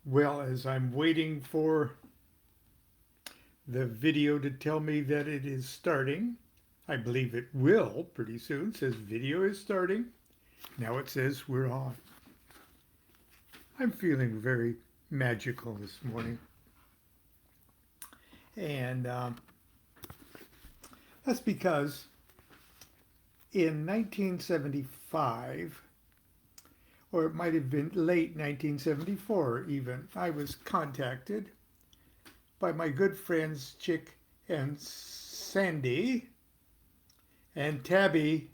Well, as I'm waiting for the video to tell me that it is starting, I believe it will pretty soon. It says video is starting. Now it says we're on. I'm feeling very magical this morning. And that's because in 1975, or it might have been late 1974 even, I was contacted by my good friends Chick and Sandy and Tabby,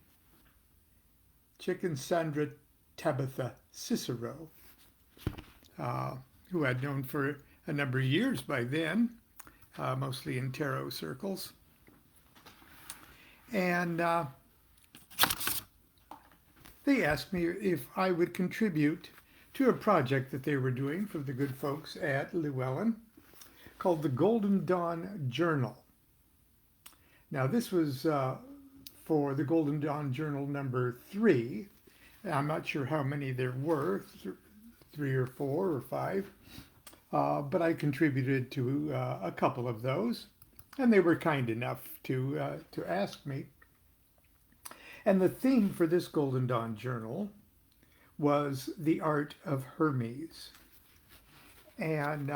Chick and Sandra Tabitha Cicero, uh, who I'd known for a number of years by then, mostly in tarot circles. And they asked me if I would contribute to a project that they were doing for the good folks at Llewellyn called the Golden Dawn Journal. Now, this was for the Golden Dawn Journal number 3. I'm not sure how many there were, 3 or 4 or 5, but I contributed to a couple of those, and they were kind enough to ask me. And the theme for this Golden Dawn Journal was the art of Hermes. And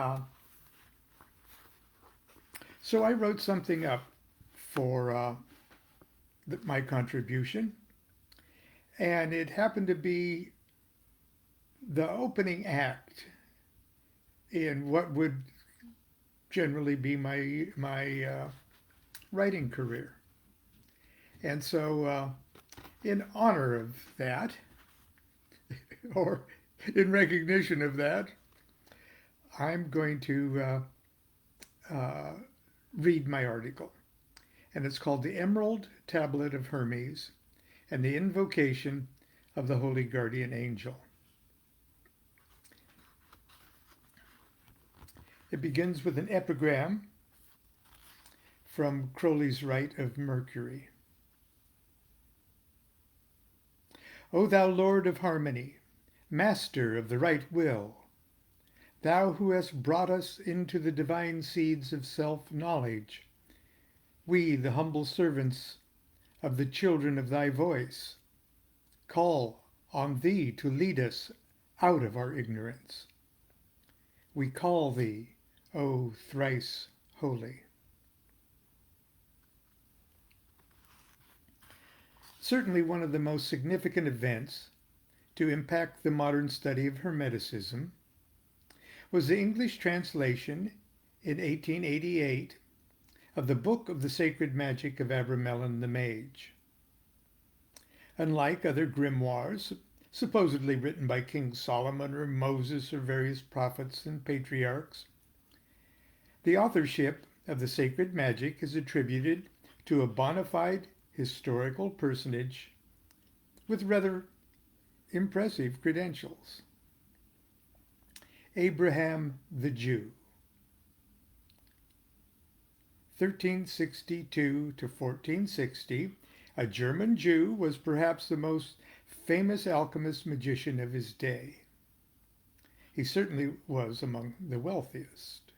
so I wrote something up for my contribution, and it happened to be the opening act in what would generally be my writing career. And so in honor of that, or in recognition of that, I'm going to read my article. And it's called The Emerald Tablet of Hermes and the Invocation of the Holy Guardian Angel. It begins with an epigram from Crowley's Rite of Mercury. O thou Lord of harmony, Master of the right will, thou who hast brought us into the divine seeds of self-knowledge, we, the humble servants of the children of thy voice, call on thee to lead us out of our ignorance. We call thee, O thrice holy. Certainly one of the most significant events to impact the modern study of Hermeticism was the English translation in 1888 of the Book of the Sacred Magic of Abramelin the Mage. Unlike other grimoires, supposedly written by King Solomon or Moses or various prophets and patriarchs, the authorship of the sacred magic is attributed to a bona fide historical personage with rather impressive credentials. Abraham the Jew, 1362 to 1460, a German Jew, was perhaps the most famous alchemist magician of his day. He certainly was among the wealthiest.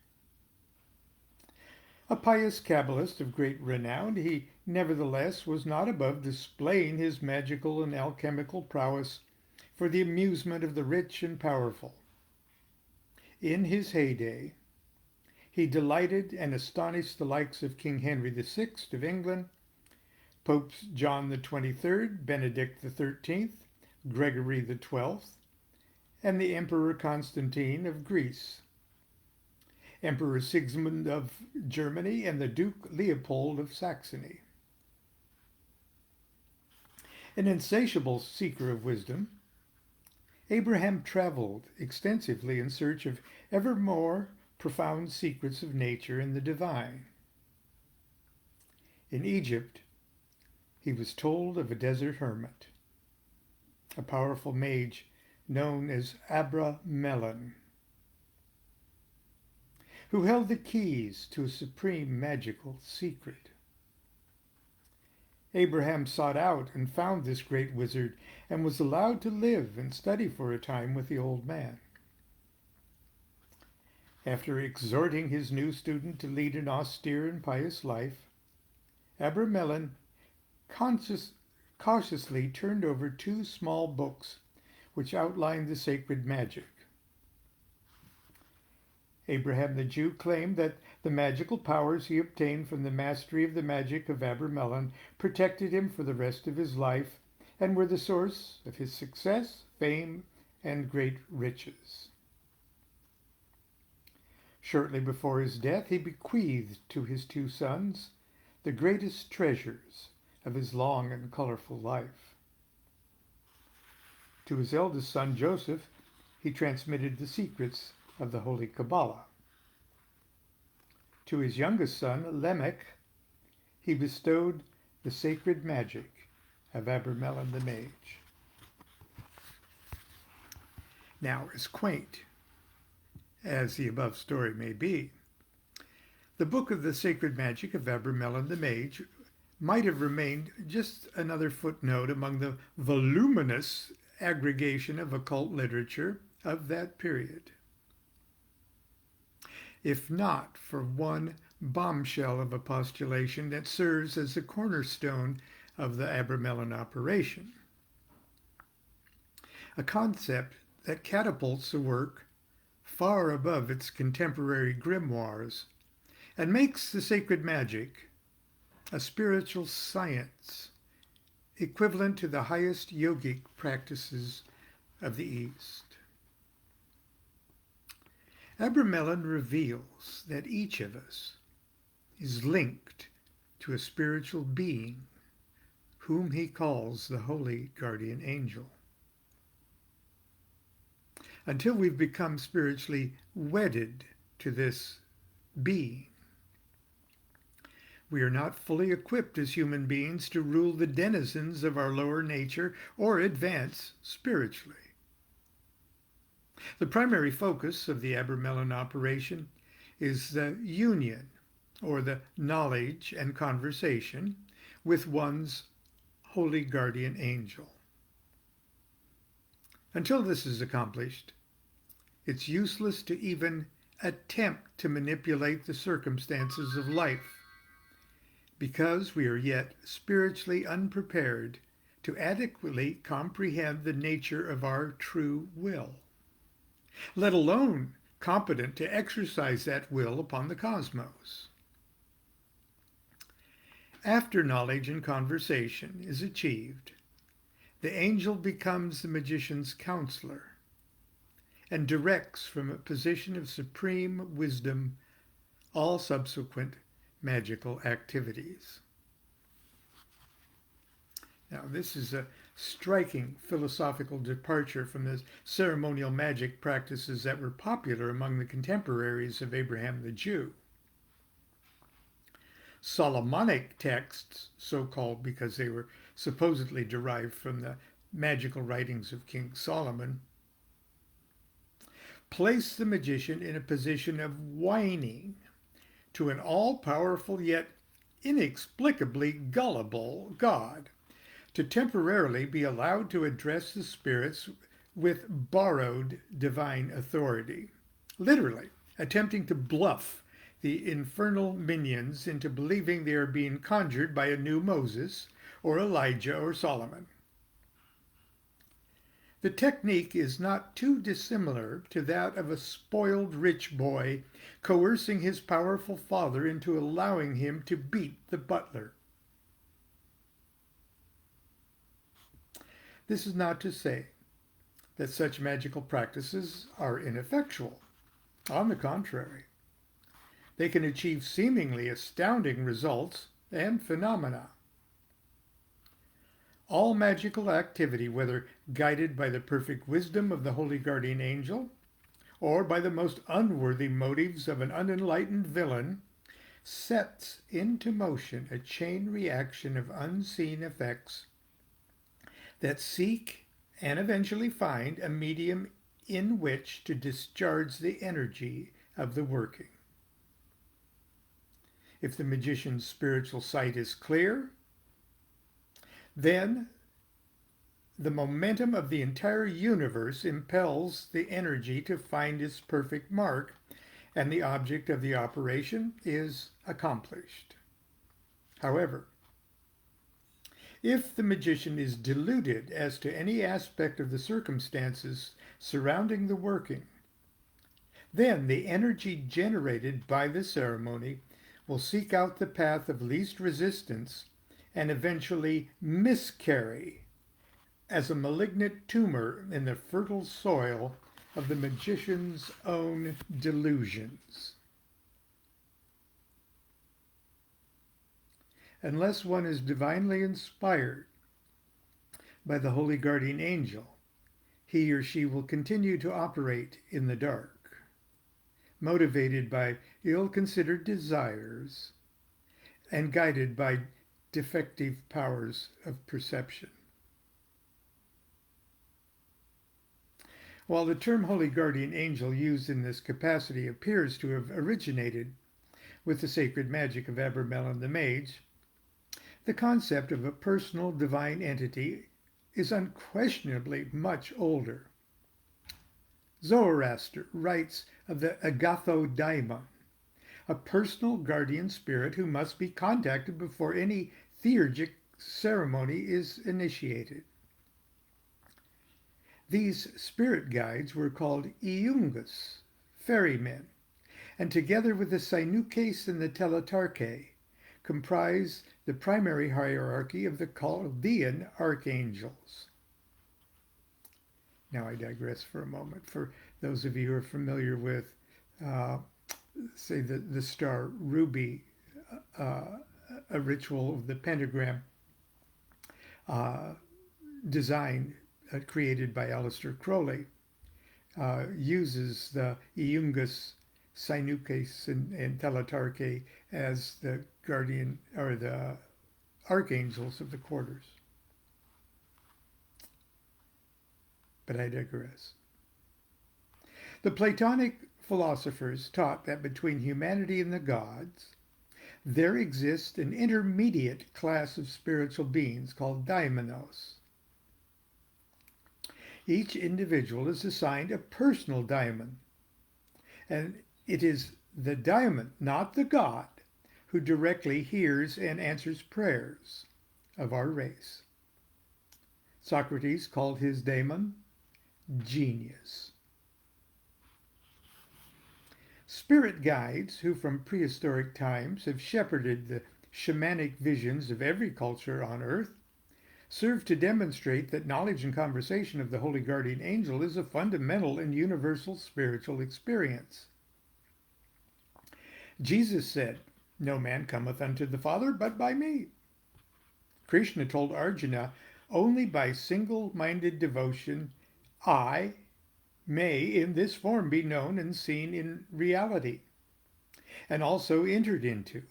A pious Kabbalist of great renown, he nevertheless was not above displaying his magical and alchemical prowess for the amusement of the rich and powerful. In his heyday, he delighted and astonished the likes of King Henry VI of England, Popes John the 23rd, Benedict the 13th, Gregory the 12th, and the Emperor Constantine of Greece, Emperor Sigismund of Germany, and the Duke Leopold of Saxony. An insatiable seeker of wisdom, Abraham traveled extensively in search of ever more profound secrets of nature and the divine. In Egypt, he was told of a desert hermit, a powerful mage known as Abramelin, who held the keys to a supreme magical secret. Abraham sought out and found this great wizard and was allowed to live and study for a time with the old man. After exhorting his new student to lead an austere and pious life, Abramelin cautiously turned over two small books which outlined the sacred magic. Abraham the Jew claimed that the magical powers he obtained from the mastery of the magic of Abramelin protected him for the rest of his life and were the source of his success, fame, and great riches. Shortly before his death, he bequeathed to his two sons the greatest treasures of his long and colorful life. To his eldest son, Joseph, he transmitted the secrets of the Holy Kabbalah. To his youngest son, Lamech, he bestowed the sacred magic of Abramelin the Mage. Now, as quaint as the above story may be, the book of the sacred magic of Abramelin the Mage might have remained just another footnote among the voluminous aggregation of occult literature of that period, if not for one bombshell of a postulation that serves as the cornerstone of the Abramelin operation. A concept that catapults the work far above its contemporary grimoires and makes the sacred magic a spiritual science equivalent to the highest yogic practices of the East. Abramelin reveals that each of us is linked to a spiritual being whom he calls the holy guardian angel. Until we've become spiritually wedded to this being, we are not fully equipped as human beings to rule the denizens of our lower nature or advance spiritually. The primary focus of the Abramelin operation is the union, or the knowledge and conversation, with one's holy guardian angel. Until this is accomplished, it's useless to even attempt to manipulate the circumstances of life, because we are yet spiritually unprepared to adequately comprehend the nature of our true will, let alone competent to exercise that will upon the cosmos. After knowledge and conversation is achieved, the angel becomes the magician's counselor and directs from a position of supreme wisdom all subsequent magical activities. Now, this is a striking philosophical departure from the ceremonial magic practices that were popular among the contemporaries of Abraham the Jew. Solomonic texts, so-called because they were supposedly derived from the magical writings of King Solomon, place the magician in a position of whining to an all-powerful yet inexplicably gullible God to temporarily be allowed to address the spirits with borrowed divine authority, literally attempting to bluff the infernal minions into believing they are being conjured by a new Moses or Elijah or Solomon. The technique is not too dissimilar to that of a spoiled rich boy coercing his powerful father into allowing him to beat the butler. This is not to say that such magical practices are ineffectual. On the contrary, they can achieve seemingly astounding results and phenomena. All magical activity, whether guided by the perfect wisdom of the holy guardian angel or by the most unworthy motives of an unenlightened villain, sets into motion a chain reaction of unseen effects that seek and eventually find a medium in which to discharge the energy of the working. If the magician's spiritual sight is clear, then the momentum of the entire universe impels the energy to find its perfect mark and the object of the operation is accomplished. However, if the magician is deluded as to any aspect of the circumstances surrounding the working, then the energy generated by the ceremony will seek out the path of least resistance and eventually miscarry as a malignant tumor in the fertile soil of the magician's own delusions. Unless one is divinely inspired by the holy guardian angel, he or she will continue to operate in the dark, motivated by ill-considered desires and guided by defective powers of perception. While the term holy guardian angel used in this capacity appears to have originated with the sacred magic of Abramelin the Mage, the concept of a personal divine entity is unquestionably much older. Zoroaster writes of the Agathodaimon, a personal guardian spirit who must be contacted before any theurgic ceremony is initiated. These spirit guides were called Iungus, ferrymen, and together with the Sinukes and the Teletarche, comprise the primary hierarchy of the Chaldean archangels. Now I digress for a moment. For those of you who are familiar with, say, the star ruby, a ritual of the Pentagram design created by Aleister Crowley, uses the Iungus, Sinukes, and Teletarche as the guardian or the archangels of the quarters. But I digress. The Platonic philosophers taught that between humanity and the gods, there exists an intermediate class of spiritual beings called daimonos. Each individual is assigned a personal daimon, and it is the daimon, not the god, who directly hears and answers prayers of our race. Socrates called his daemon genius. Spirit guides, who from prehistoric times have shepherded the shamanic visions of every culture on earth, serve to demonstrate that knowledge and conversation of the holy guardian angel is a fundamental and universal spiritual experience. Jesus said, "No man cometh unto the Father but by me." Krishna told Arjuna, "Only by single-minded devotion I may in this form be known and seen in reality, and also entered into."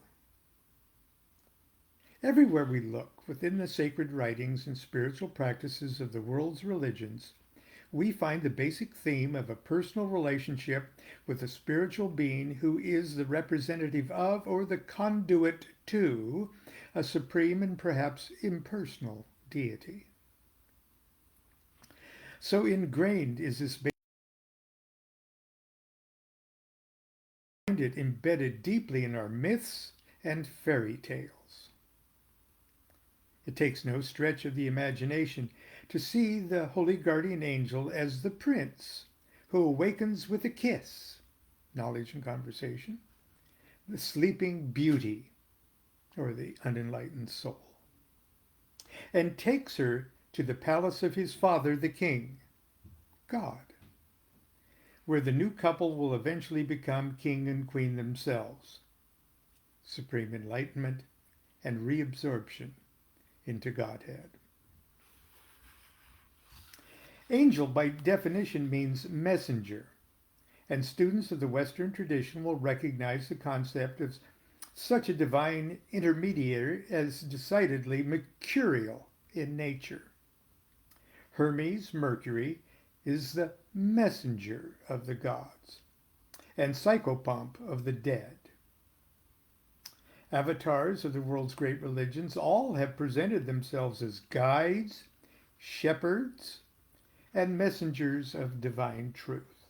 Everywhere we look within the sacred writings and spiritual practices of the world's religions, we find the basic theme of a personal relationship with a spiritual being who is the representative of or the conduit to a supreme and perhaps impersonal deity. So ingrained is this it embedded deeply in our myths and fairy tales. It takes no stretch of the imagination to see the holy guardian angel as the prince who awakens with a kiss, knowledge and conversation, the sleeping beauty, or the unenlightened soul, and takes her to the palace of his father, the king, God, where the new couple will eventually become king and queen themselves, supreme enlightenment and reabsorption into Godhead. Angel, by definition, means messenger, and students of the Western tradition will recognize the concept of such a divine intermediary as decidedly mercurial in nature. Hermes, Mercury, is the messenger of the gods, and psychopomp of the dead. Avatars of the world's great religions all have presented themselves as guides, shepherds, and messengers of divine truth.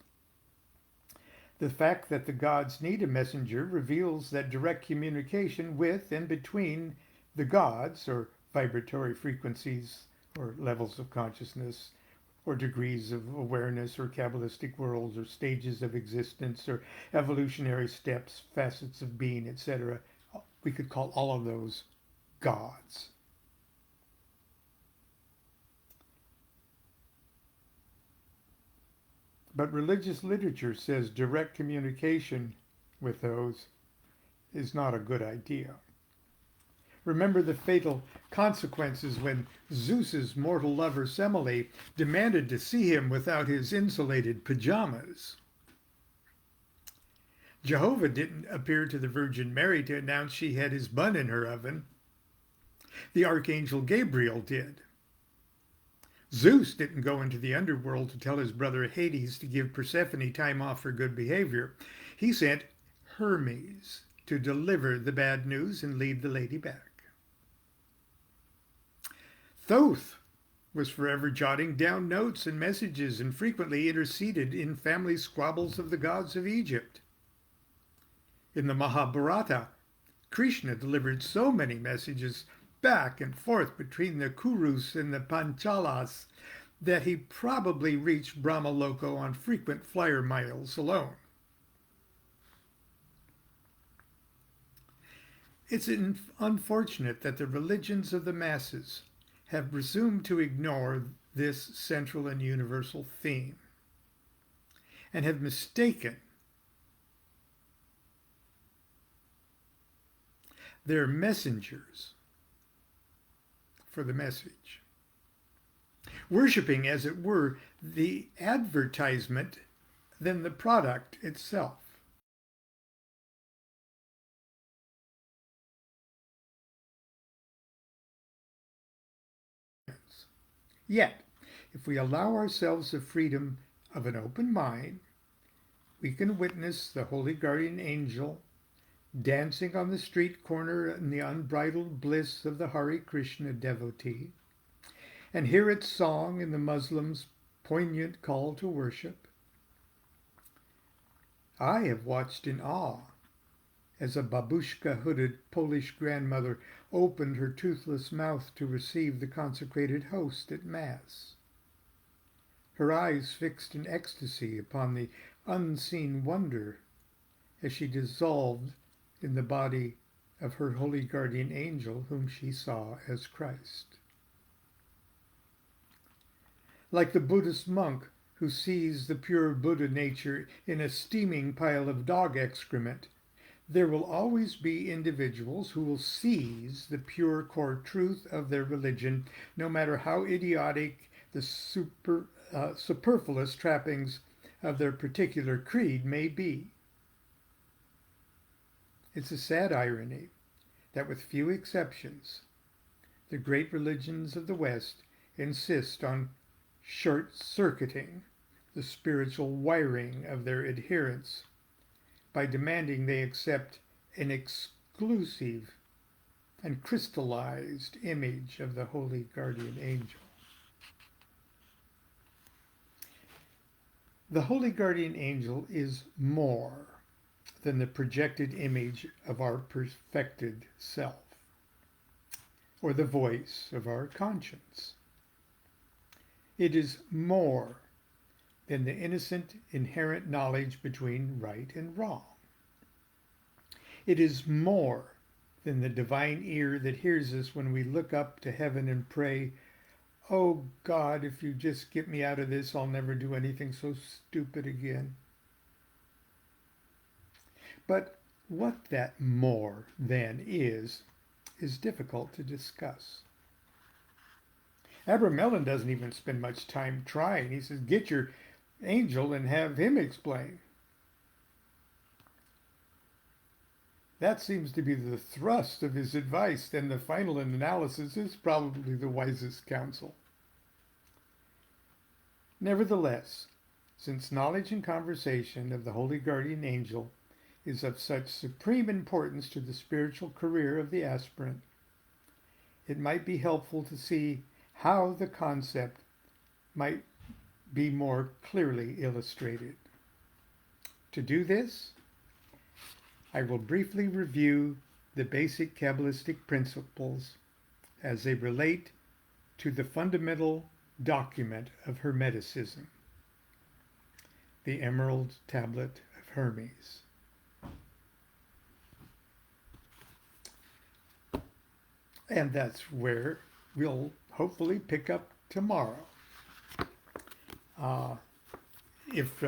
The fact that the gods need a messenger reveals that direct communication with and between the gods, or vibratory frequencies, or levels of consciousness, or degrees of awareness, or Kabbalistic worlds, or stages of existence, or evolutionary steps, facets of being, etc. We could call all of those gods. But religious literature says direct communication with those is not a good idea. Remember the fatal consequences when Zeus's mortal lover Semele demanded to see him without his insulated pajamas. Jehovah didn't appear to the Virgin Mary to announce she had his bun in her oven. The Archangel Gabriel did. Zeus didn't go into the underworld to tell his brother Hades to give Persephone time off for good behavior. He sent Hermes to deliver the bad news and lead the lady back. Thoth was forever jotting down notes and messages and frequently interceded in family squabbles of the gods of Egypt. In the Mahabharata, Krishna delivered so many messages back and forth between the Kurus and the Panchalas that he probably reached Brahmaloka on frequent flyer miles alone. It's unfortunate that the religions of the masses have presumed to ignore this central and universal theme and have mistaken their messengers for the message, worshipping, as it were, the advertisement than the product itself. Yet, if we allow ourselves the freedom of an open mind, we can witness the holy guardian angel dancing on the street corner in the unbridled bliss of the Hare Krishna devotee, and hear its song in the Muslim's poignant call to worship. I have watched in awe as a babushka-hooded Polish grandmother opened her toothless mouth to receive the consecrated host at Mass. Her eyes fixed in ecstasy upon the unseen wonder as she dissolved in the body of her holy guardian angel whom she saw as Christ. Like the Buddhist monk who sees the pure Buddha nature in a steaming pile of dog excrement, there will always be individuals who will seize the pure core truth of their religion, no matter how idiotic the superfluous trappings of their particular creed may be. It's a sad irony that, with few exceptions, the great religions of the West insist on short-circuiting the spiritual wiring of their adherents by demanding they accept an exclusive and crystallized image of the holy guardian angel. The holy guardian angel is more than the projected image of our perfected self, or the voice of our conscience. It is more than the innocent inherent knowledge between right and wrong. It is more than the divine ear that hears us when we look up to heaven and pray, "Oh God, if you just get me out of this, I'll never do anything so stupid again." But what that more than is difficult to discuss. Abramelin doesn't even spend much time trying. He says, get your angel and have him explain. That seems to be the thrust of his advice, and the final analysis is probably the wisest counsel. Nevertheless, since knowledge and conversation of the holy guardian angel is of such supreme importance to the spiritual career of the aspirant, it might be helpful to see how the concept might be more clearly illustrated. To do this, I will briefly review the basic Kabbalistic principles as they relate to the fundamental document of Hermeticism, the Emerald Tablet of Hermes. And that's where we'll hopefully pick up tomorrow. If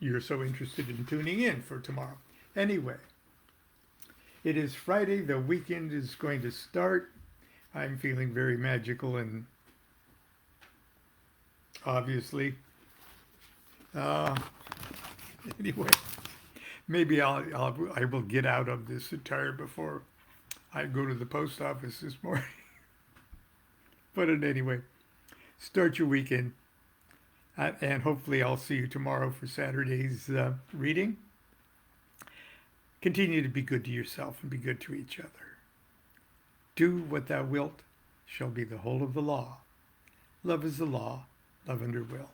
you're so interested in tuning in for tomorrow. Anyway, it is Friday. The weekend is going to start. I'm feeling very magical and obviously. Anyway, maybe I will get out of this attire before I go to the post office this morning. But anyway, start your weekend. And hopefully I'll see you tomorrow for Saturday's reading. Continue to be good to yourself and be good to each other. Do what thou wilt shall be the whole of the law. Love is the law, love under will.